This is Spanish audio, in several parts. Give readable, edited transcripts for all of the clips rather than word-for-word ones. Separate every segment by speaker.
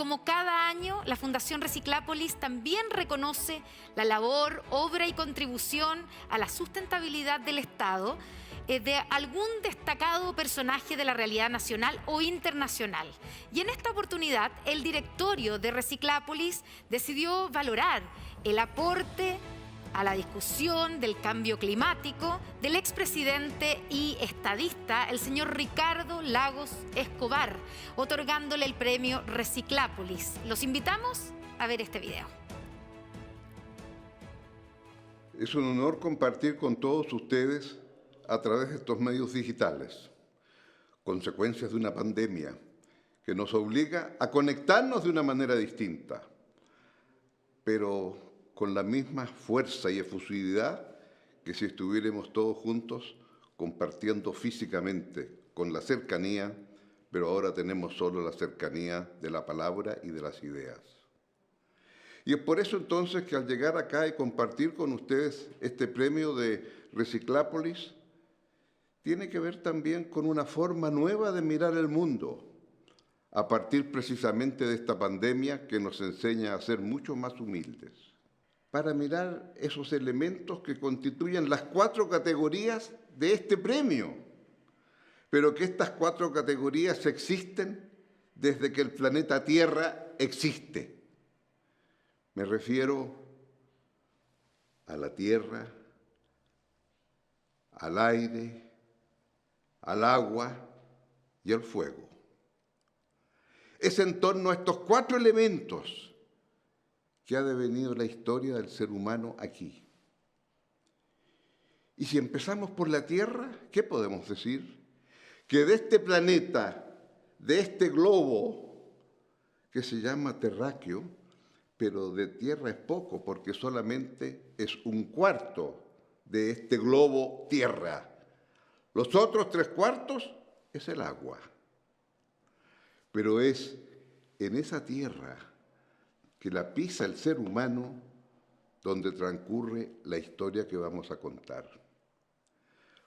Speaker 1: como cada año, la Fundación Reciclápolis también reconoce la labor, obra y contribución a la sustentabilidad del Estado de algún destacado personaje de la realidad nacional o internacional. Y en esta oportunidad, el directorio de Reciclápolis decidió valorar el aporte a la discusión del cambio climático del expresidente y estadista, el señor Ricardo Lagos Escobar, otorgándole el premio Reciclápolis. Los invitamos a ver este video.
Speaker 2: Es un honor compartir con todos ustedes a través de estos medios digitales, consecuencias de una pandemia que nos obliga a conectarnos de una manera distinta, pero con la misma fuerza y efusividad que si estuviéramos todos juntos compartiendo físicamente con la cercanía, pero ahora tenemos solo la cercanía de la palabra y de las ideas. Y es por eso entonces que al llegar acá y compartir con ustedes este premio de Reciclápolis, tiene que ver también con una forma nueva de mirar el mundo, a partir precisamente de esta pandemia que nos enseña a ser mucho más humildes, para mirar esos elementos que constituyen las 4 categorías de este premio, pero que estas 4 categorías existen desde que el planeta Tierra existe. Me refiero a la tierra, al aire, al agua y al fuego. Es en torno a estos 4 elementos que ha devenido la historia del ser humano aquí. Y si empezamos por la Tierra, ¿qué podemos decir? Que de este planeta, de este globo que se llama terráqueo, pero de tierra es poco, porque solamente es 1/4 de este globo tierra. Los otros 3/4 es el agua. Pero es en esa tierra que la pisa el ser humano donde transcurre la historia que vamos a contar.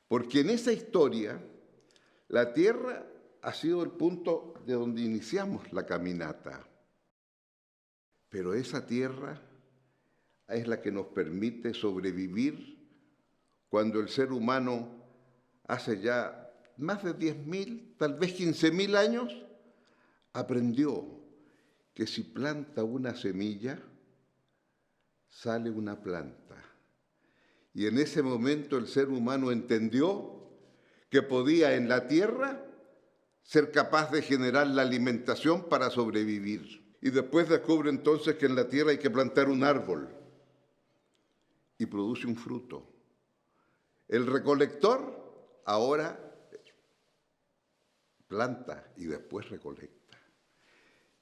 Speaker 2: Porque en esa historia, la tierra ha sido el punto de donde iniciamos la caminata. Pero esa tierra es la que nos permite sobrevivir cuando el ser humano hace ya más de 10.000, tal vez 15.000 años, aprendió que si planta una semilla, sale una planta. Y en ese momento el ser humano entendió que podía en la tierra ser capaz de generar la alimentación para sobrevivir. Y después descubre entonces que en la tierra hay que plantar un árbol y produce un fruto. El recolector ahora planta y después recolecta.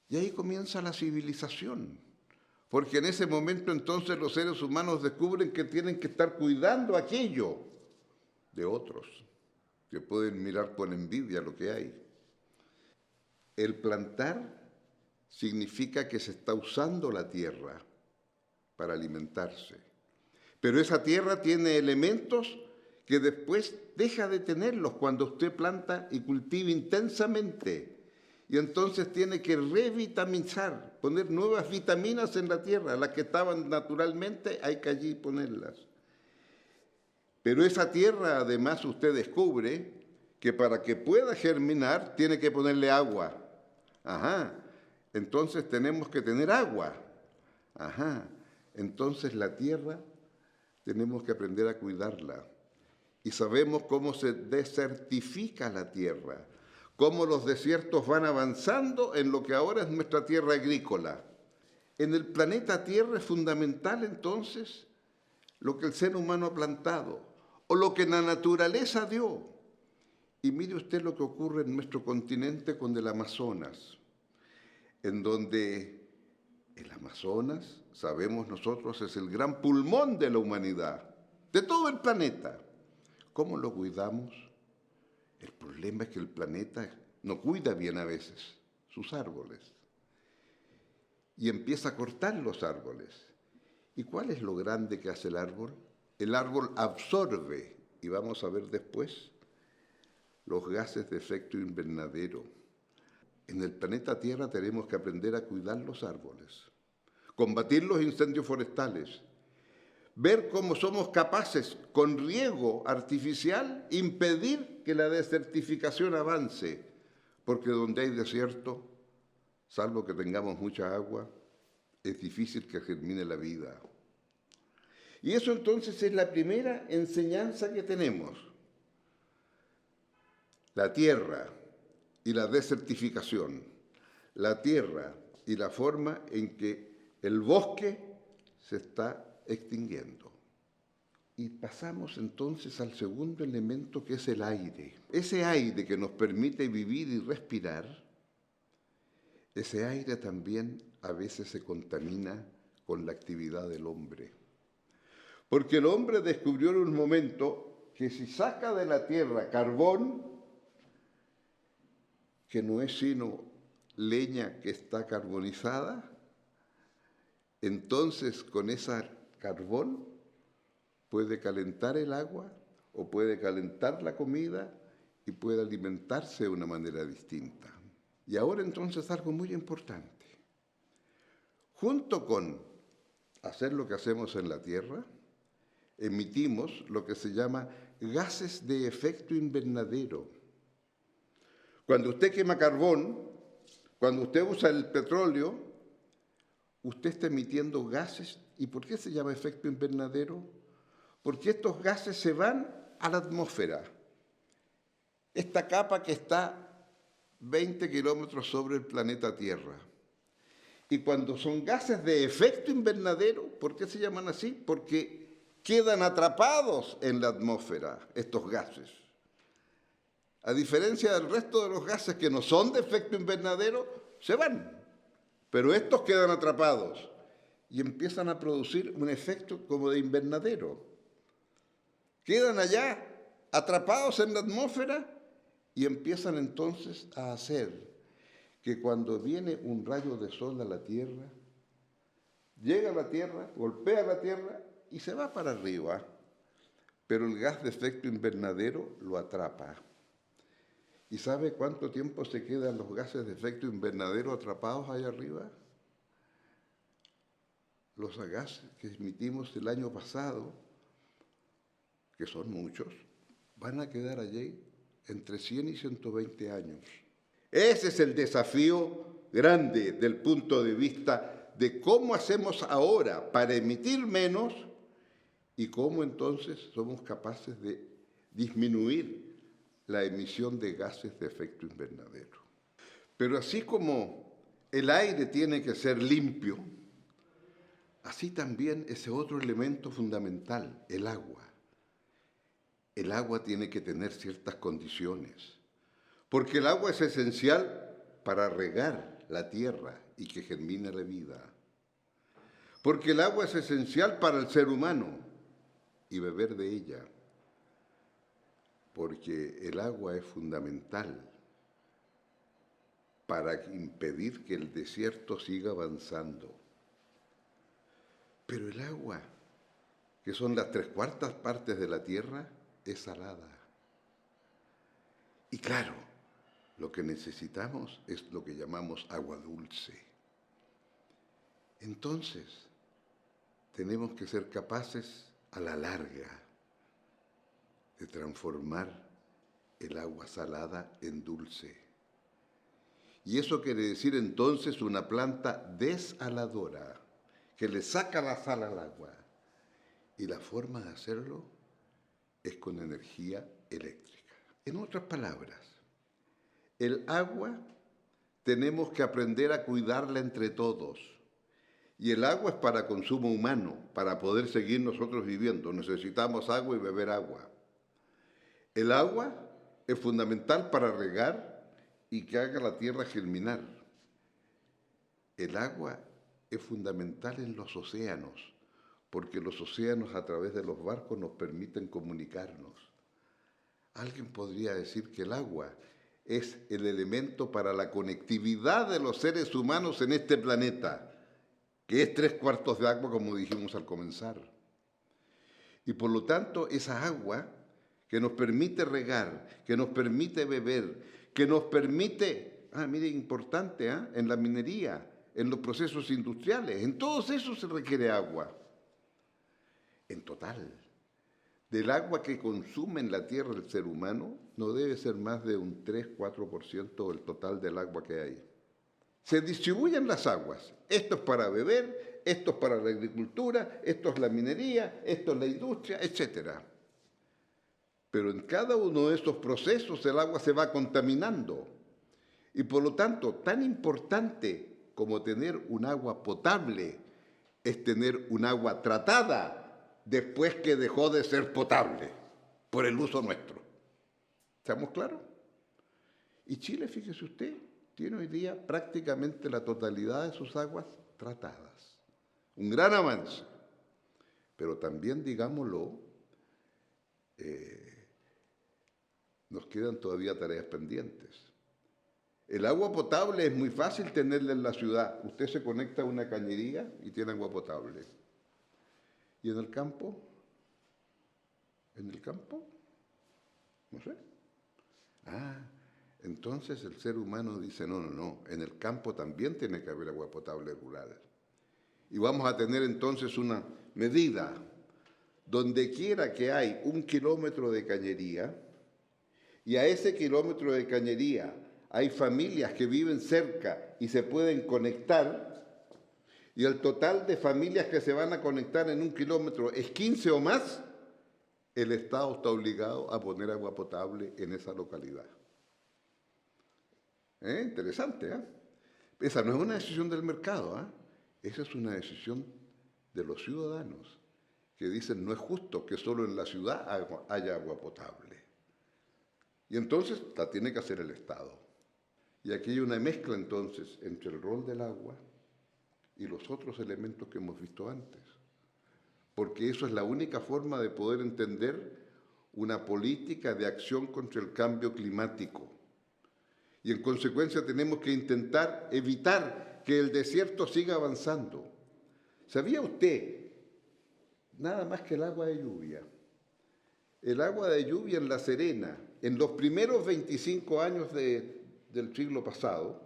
Speaker 2: Y ahí comienza la civilización, porque en ese momento entonces los seres humanos descubren que tienen que estar cuidando aquello de otros, que pueden mirar con envidia lo que hay. El plantar significa que se está usando la tierra para alimentarse. Pero esa tierra tiene elementos que después deja de tenerlos cuando usted planta y cultiva intensamente. Y entonces tiene que revitaminizar, poner nuevas vitaminas en la tierra. Las que estaban naturalmente hay que allí ponerlas. Pero esa tierra además usted descubre que para que pueda germinar tiene que ponerle agua. Ajá. Entonces tenemos que tener agua. Ajá. Entonces la tierra tenemos que aprender a cuidarla. Y sabemos cómo se desertifica la tierra, cómo los desiertos van avanzando en lo que ahora es nuestra tierra agrícola. En el planeta Tierra es fundamental entonces lo que el ser humano ha plantado o lo que la naturaleza dio. Y mire usted lo que ocurre en nuestro continente con el Amazonas, en donde el Amazonas, sabemos nosotros, es el gran pulmón de la humanidad, de todo el planeta. ¿Cómo lo cuidamos? El problema es que el planeta no cuida bien a veces sus árboles y empieza a cortar los árboles. ¿Y cuál es lo grande que hace el árbol? El árbol absorbe, y vamos a ver después, los gases de efecto invernadero. En el planeta Tierra tenemos que aprender a cuidar los árboles, combatir los incendios forestales, ver cómo somos capaces, con riego artificial, impedir que la desertificación avance, porque donde hay desierto, salvo que tengamos mucha agua, es difícil que germine la vida. Y eso entonces es la primera enseñanza que tenemos. La tierra y la desertificación, la tierra y la forma en que el bosque se está extinguiendo. Y pasamos entonces al segundo elemento, que es el aire. Ese aire que nos permite vivir y respirar, ese aire también a veces se contamina con la actividad del hombre. Porque el hombre descubrió en un momento que si saca de la tierra carbón, que no es sino leña que está carbonizada, entonces con ese carbón puede calentar el agua o puede calentar la comida y puede alimentarse de una manera distinta. Y ahora entonces algo muy importante. Junto con hacer lo que hacemos en la Tierra, emitimos lo que se llama gases de efecto invernadero. Cuando usted quema carbón, cuando usted usa el petróleo, usted está emitiendo gases. ¿Y por qué se llama efecto invernadero? Porque estos gases se van a la atmósfera. Esta capa que está 20 kilómetros sobre el planeta Tierra. Y cuando son gases de efecto invernadero, ¿por qué se llaman así? Porque quedan atrapados en la atmósfera estos gases. A diferencia del resto de los gases que no son de efecto invernadero, se van. Pero estos quedan atrapados y empiezan a producir un efecto como de invernadero. Quedan allá atrapados en la atmósfera y empiezan entonces a hacer que cuando viene un rayo de sol a la Tierra, llega a la Tierra, golpea la Tierra y se va para arriba. Pero el gas de efecto invernadero lo atrapa. ¿Y sabe cuánto tiempo se quedan los gases de efecto invernadero atrapados allá arriba? Los gases que emitimos el año pasado, que son muchos, van a quedar allí entre 100 y 120 años. Ese es el desafío grande del punto de vista de cómo hacemos ahora para emitir menos y cómo entonces somos capaces de disminuir la emisión de gases de efecto invernadero. Pero así como el aire tiene que ser limpio, así también ese otro elemento fundamental, el agua. El agua tiene que tener ciertas condiciones, porque el agua es esencial para regar la tierra y que germine la vida. Porque el agua es esencial para el ser humano y beber de ella. Porque el agua es fundamental para impedir que el desierto siga avanzando. Pero el agua, que son las 3/4 partes de la tierra, es salada. Y claro, lo que necesitamos es lo que llamamos agua dulce. Entonces, tenemos que ser capaces a la larga de transformar el agua salada en dulce. Y eso quiere decir entonces una planta desaladora, que le saca la sal al agua. Y la forma de hacerlo es con energía eléctrica. En otras palabras, el agua tenemos que aprender a cuidarla entre todos. Y el agua es para consumo humano, para poder seguir nosotros viviendo. Necesitamos agua y beber agua. El agua es fundamental para regar y que haga la tierra germinar. El agua es fundamental en los océanos, porque los océanos a través de los barcos nos permiten comunicarnos. Alguien podría decir que el agua es el elemento para la conectividad de los seres humanos en este planeta, que es 3/4 de agua, como dijimos al comenzar. Y por lo tanto, esa agua que nos permite regar, que nos permite beber, que nos permite Mire, importante, en la minería, en los procesos industriales, en todos esos se requiere agua. En total, del agua que consume en la tierra el ser humano, no debe ser más de un 3-4% del total del agua que hay. Se distribuyen las aguas. Esto es para beber, esto es para la agricultura, esto es la minería, esto es la industria, etc. Pero en cada uno de estos procesos el agua se va contaminando. Y por lo tanto, tan importante como tener un agua potable es tener un agua tratada después que dejó de ser potable por el uso nuestro. ¿Estamos claros? Y Chile, fíjese usted, tiene hoy día prácticamente la totalidad de sus aguas tratadas. Un gran avance. Pero también, digámoslo, nos quedan todavía tareas pendientes. El agua potable es muy fácil tenerla en la ciudad. Usted se conecta a una cañería y tiene agua potable. ¿Y en el campo? ¿En el campo? No sé. Entonces el ser humano dice, no, en el campo también tiene que haber agua potable rural. Y vamos a tener entonces una medida, donde quiera que hay 1 kilómetro de cañería, y a ese kilómetro de cañería hay familias que viven cerca y se pueden conectar, y el total de familias que se van a conectar en 1 kilómetro es 15 o más, el Estado está obligado a poner agua potable en esa localidad. Interesante, ¿eh? Esa no es una decisión del mercado, esa es una decisión de los ciudadanos, que dicen no es justo que solo en la ciudad haya agua potable. Y entonces la tiene que hacer el Estado. Y aquí hay una mezcla entonces entre el rol del agua y los otros elementos que hemos visto antes. Porque eso es la única forma de poder entender una política de acción contra el cambio climático. Y en consecuencia tenemos que intentar evitar que el desierto siga avanzando. ¿Sabía usted? Nada más que el agua de lluvia. El agua de lluvia en La Serena, en los primeros 25 años del siglo pasado,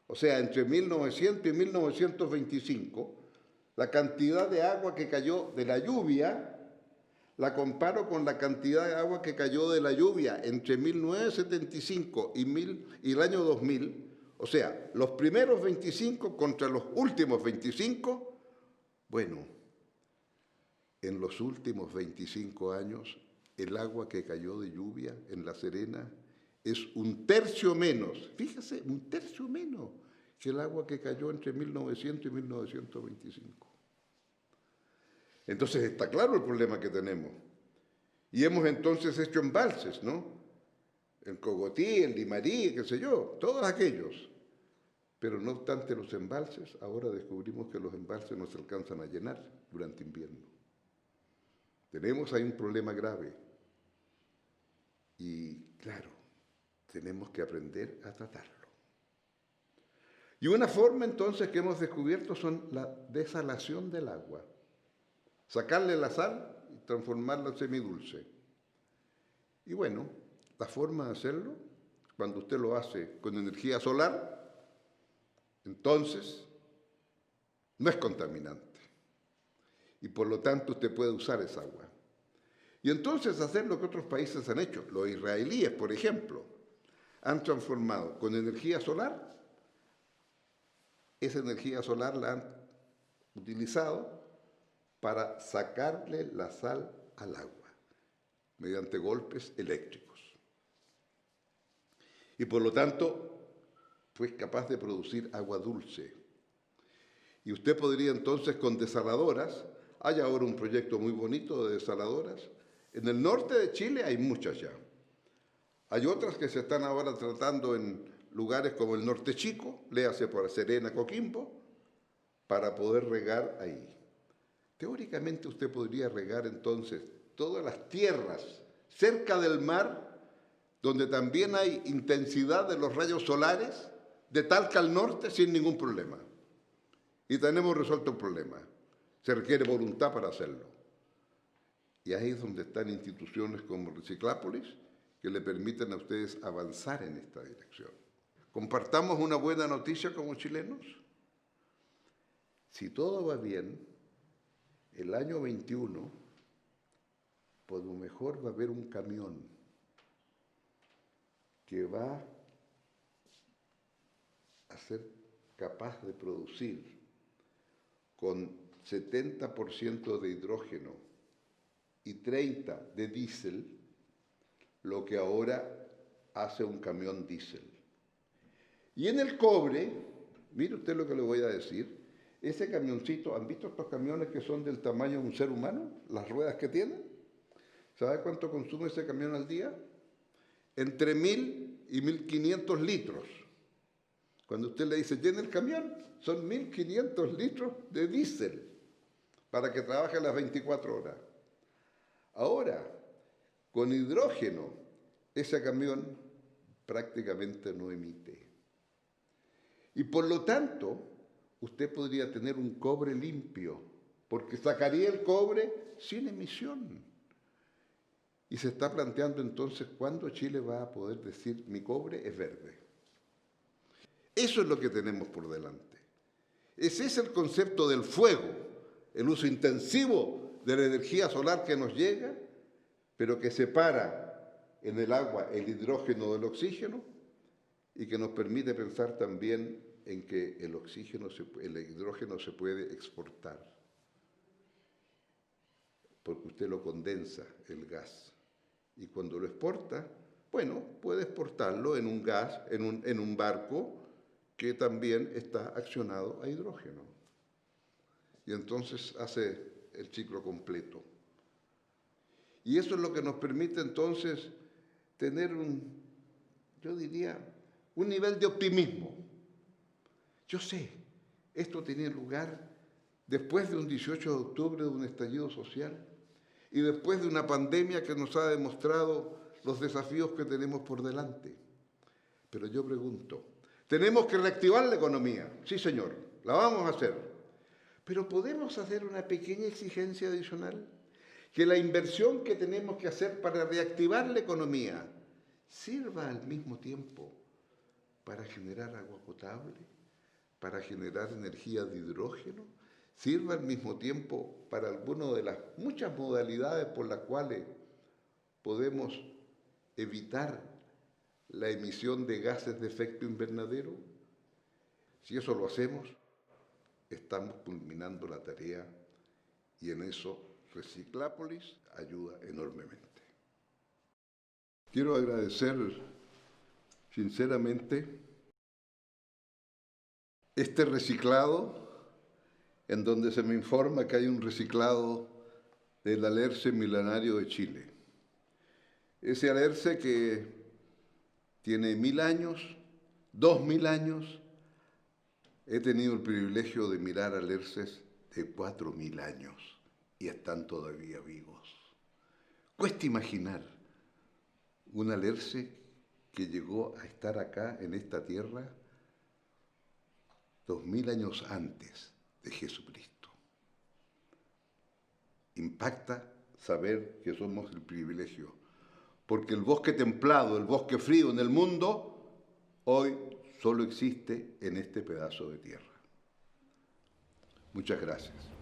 Speaker 2: o sea, entre 1900 y 1925, la cantidad de agua que cayó de la lluvia, la comparo con la cantidad de agua que cayó de la lluvia entre 1975 y el año 2000, o sea, los primeros 25 contra los últimos 25, bueno, en los últimos 25 años, el agua que cayó de lluvia en La Serena es 1/3 menos, fíjese, 1/3 menos que el agua que cayó entre 1900 y 1925. Entonces está claro el problema que tenemos. Y hemos entonces hecho embalses, ¿no? El Cogotí, el Limarí, qué sé yo, todos aquellos. Pero no obstante los embalses, ahora descubrimos que los embalses no se alcanzan a llenar durante invierno. Tenemos ahí un problema grave. Y claro, tenemos que aprender a tratarlo. Y una forma entonces que hemos descubierto son la desalación del agua. Sacarle la sal y transformarla en semidulce. Y bueno, la forma de hacerlo, cuando usted lo hace con energía solar, entonces no es contaminante. Y por lo tanto usted puede usar esa agua. Y entonces hacer lo que otros países han hecho. Los israelíes, por ejemplo, han transformado con energía solar, esa energía solar la han utilizado para sacarle la sal al agua, mediante golpes eléctricos. Y por lo tanto, fue capaz de producir agua dulce. Y usted podría entonces con desaladoras, hay ahora un proyecto muy bonito de desaladoras. En el norte de Chile hay muchas ya. Hay otras que se están ahora tratando en lugares como el Norte Chico, léase por Serena, Coquimbo, para poder regar ahí. Teóricamente usted podría regar entonces todas las tierras cerca del mar, donde también hay intensidad de los rayos solares, de Talca al norte, sin ningún problema. Y tenemos resuelto el problema. Se requiere voluntad para hacerlo. Y ahí es donde están instituciones como Reciclápolis, que le permiten a ustedes avanzar en esta dirección. Compartamos una buena noticia como chilenos. Si todo va bien, el año 21, por lo mejor va a haber un camión que va a ser capaz de producir con 70% de hidrógeno y 30% de diésel, lo que ahora hace un camión diésel. Y en el cobre, mire usted lo que le voy a decir, ese camioncito, ¿han visto estos camiones que son del tamaño de un ser humano? Las ruedas que tienen. ¿Sabe cuánto consume ese camión al día? Entre 1.000 y 1.500 litros. Cuando usted le dice, llena el camión, son 1.500 litros de diésel para que trabaje las 24 horas. Ahora, con hidrógeno, ese camión prácticamente no emite. Y por lo tanto, usted podría tener un cobre limpio, porque sacaría el cobre sin emisión. Y se está planteando entonces cuándo Chile va a poder decir mi cobre es verde. Eso es lo que tenemos por delante. Ese es el concepto del fuego, el uso intensivo de la energía solar que nos llega, pero que separa en el agua el hidrógeno del oxígeno y que nos permite pensar también en que el hidrógeno se puede exportar, porque usted lo condensa, el gas, y cuando lo exporta, bueno, puede exportarlo en un gas, en un barco que también está accionado a hidrógeno. Y entonces hace el ciclo completo. Y eso es lo que nos permite entonces tener yo diría, un nivel de optimismo. Yo sé, esto tenía lugar después de un 18 de octubre, de un estallido social, y después de una pandemia que nos ha demostrado los desafíos que tenemos por delante. Pero yo pregunto, ¿tenemos que reactivar la economía? Sí, señor, la vamos a hacer. Pero ¿podemos hacer una pequeña exigencia adicional? Que la inversión que tenemos que hacer para reactivar la economía sirva al mismo tiempo para generar agua potable, para generar energía de hidrógeno, sirva al mismo tiempo para alguna de las muchas modalidades por las cuales podemos evitar la emisión de gases de efecto invernadero. Si eso lo hacemos, estamos culminando la tarea y en eso Reciclápolis ayuda enormemente. Quiero agradecer sinceramente este reciclado, en donde se me informa que hay un reciclado del alerce milenario de Chile. Ese alerce que tiene 1.000 años, 2.000 años. He tenido el privilegio de mirar alerces de 4.000 años y están todavía vivos. Cuesta imaginar un alerce que llegó a estar acá en esta tierra 2.000 años antes de Jesucristo. Impacta saber que somos el privilegio, porque el bosque templado, el bosque frío en el mundo, hoy solo existe en este pedazo de tierra. Muchas gracias.